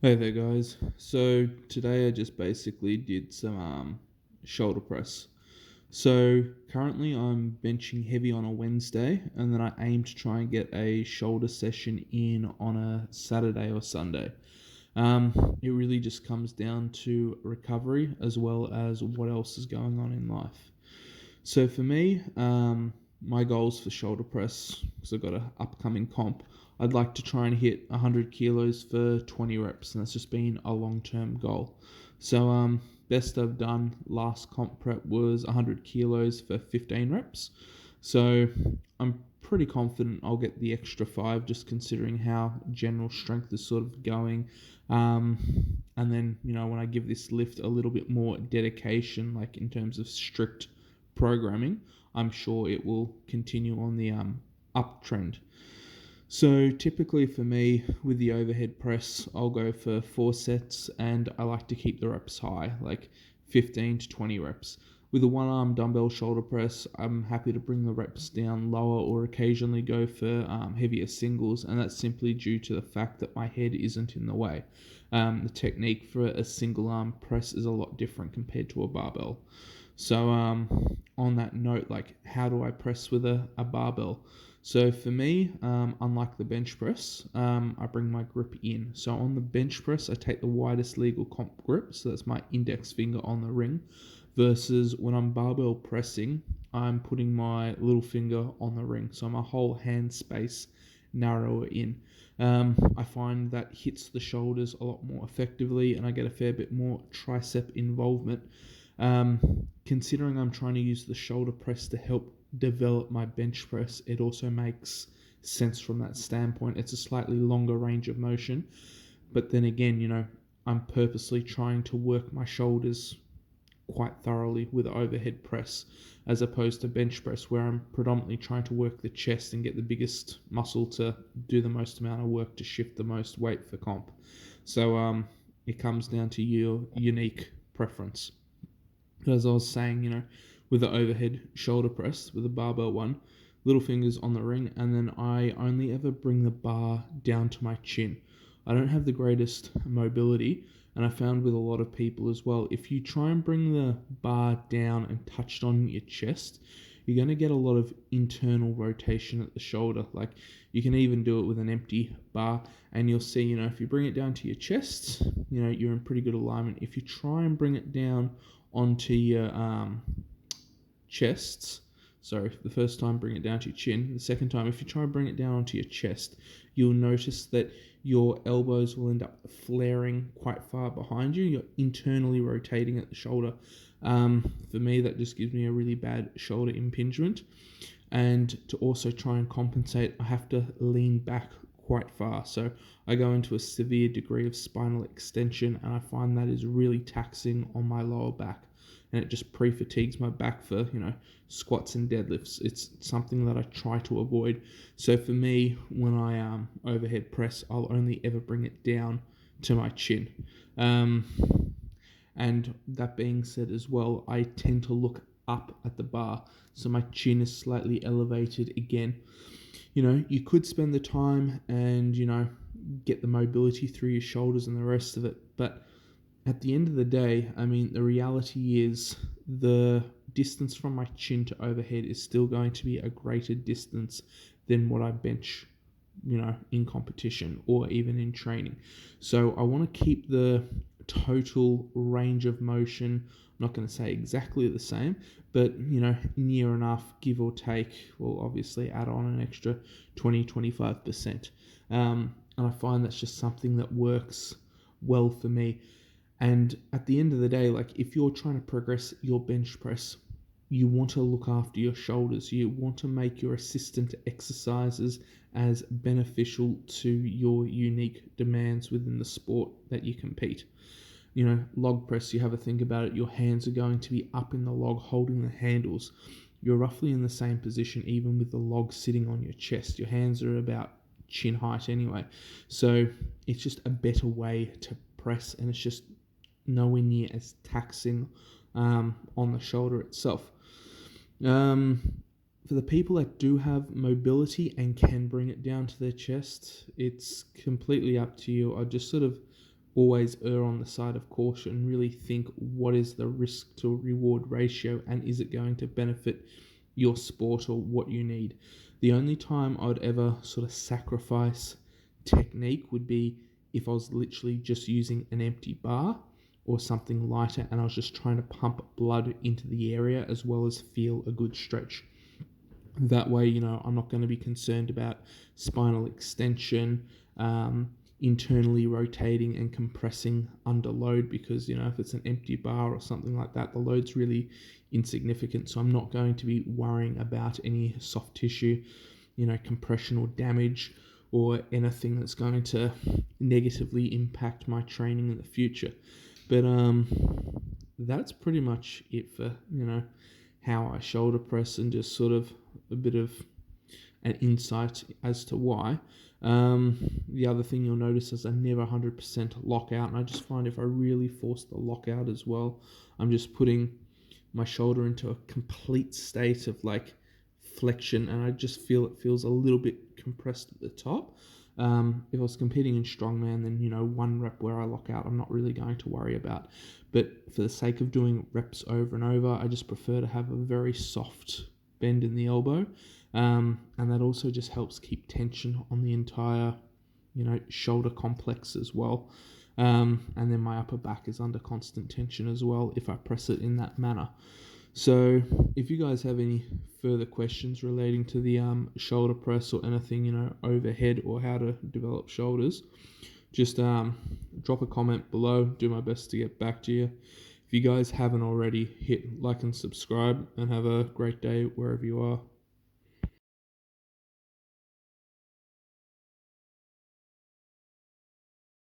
Hey there, guys. So today I just basically did some shoulder press. So currently I'm benching heavy on a Wednesday, and then I aim to try and get a shoulder session in on a Saturday or Sunday. It really just comes down to recovery as well as what else is going on in life. So for me, my goals for shoulder press, because I've got an upcoming comp, I'd like to try and hit 100 kilos for 20 reps, and that's just been a long-term goal. So best I've done last comp prep was 100 kilos for 15 reps. So I'm pretty confident I'll get the extra five, just considering how general strength is sort of going. And then, when I give this lift a little bit more dedication, like in terms of strict programming, I'm sure it will continue on the uptrend. So typically for me, with the overhead press, I'll go for 4 sets, and I like to keep the reps high, like 15 to 20 reps. With a one arm dumbbell shoulder press, I'm happy to bring the reps down lower or occasionally go for heavier singles, and that's simply due to the fact that my head isn't in the way. The technique for a single arm press is a lot different compared to a barbell. So, on that note, like, how do I press with a barbell? So, for me, unlike the bench press, I bring my grip in. So, on the bench press, I take the widest legal comp grip, so that's my index finger on the ring, versus when I'm barbell pressing, I'm putting my little finger on the ring. So, my whole hand space narrower in. I find that hits the shoulders a lot more effectively, and I get a fair bit more tricep involvement. Considering I'm trying to use the shoulder press to help develop my bench press, it also makes sense from that standpoint. It's a slightly longer range of motion, but then again, I'm purposely trying to work my shoulders quite thoroughly with overhead press as opposed to bench press, where I'm predominantly trying to work the chest and get the biggest muscle to do the most amount of work to shift the most weight for comp. So it comes down to your unique preference. As I was saying, with the overhead shoulder press, with the barbell one, little fingers on the ring, and then I only ever bring the bar down to my chin. I don't have the greatest mobility, and I found with a lot of people as well, if you try and bring the bar down and touch it on your chest, you're going to get a lot of internal rotation at the shoulder. Like, you can even do it with an empty bar, and you'll see, if you bring it down to your chest, you're in pretty good alignment. If you try and bring it down onto your chests, sorry, the first time bring it down to your chin, the second time, if you try and bring it down onto your chest, you'll notice that your elbows will end up flaring quite far behind you. You're internally rotating at the shoulder. For me, that just gives me a really bad shoulder impingement. And to also try and compensate, I have to lean back quite far. So I go into a severe degree of spinal extension, and I find that is really taxing on my lower back. And it just pre-fatigues my back for, squats and deadlifts. It's something that I try to avoid. So for me, when I overhead press, I'll only ever bring it down to my chin. And that being said as well, I tend to look up at the bar, so my chin is slightly elevated again. You could spend the time and, get the mobility through your shoulders and the rest of it, but at the end of the day, I mean, the reality is the distance from my chin to overhead is still going to be a greater distance than what I bench, in competition or even in training. So I want to keep the total range of motion. I'm not going to say exactly the same, but, near enough, give or take. We'll obviously add on an extra 20-25%. And I find that's just something that works well for me. And at the end of the day, like, if you're trying to progress your bench press, you want to look after your shoulders. You want to make your assistant exercises as beneficial to your unique demands within the sport that you compete. Log press, you have a think about it, your hands are going to be up in the log holding the handles. You're roughly in the same position even with the log sitting on your chest. Your hands are about chin height anyway. So it's just a better way to press, and it's just nowhere near as taxing on the shoulder itself. For the people that do have mobility and can bring it down to their chest, it's completely up to you. I just sort of always err on the side of caution, really think what is the risk to reward ratio and is it going to benefit your sport or what you need. The only time I would ever sort of sacrifice technique would be if I was literally just using an empty bar or something lighter and I was just trying to pump blood into the area as well as feel a good stretch. That way, I'm not going to be concerned about spinal extension, internally rotating and compressing under load because, if it's an empty bar or something like that, the load's really insignificant. So I'm not going to be worrying about any soft tissue, compression or damage or anything that's going to negatively impact my training in the future. But that's pretty much it for, how I shoulder press and just sort of a bit of an insight as to why. The other thing you'll notice is I never 100% lock out, and I just find if I really force the lockout as well, I'm just putting my shoulder into a complete state of like flexion, and I just feel it feels a little bit compressed at the top. If I was competing in strongman, then one rep where I lock out, I'm not really going to worry about. But for the sake of doing reps over and over, I just prefer to have a very soft bend in the elbow, and that also just helps keep tension on the entire, shoulder complex as well. And then my upper back is under constant tension as well if I press it in that manner. So if you guys have any further questions relating to the shoulder press or anything, overhead or how to develop shoulders, just drop a comment below. Do my best to get back to you. If you guys haven't already, hit like and subscribe and have a great day wherever you are.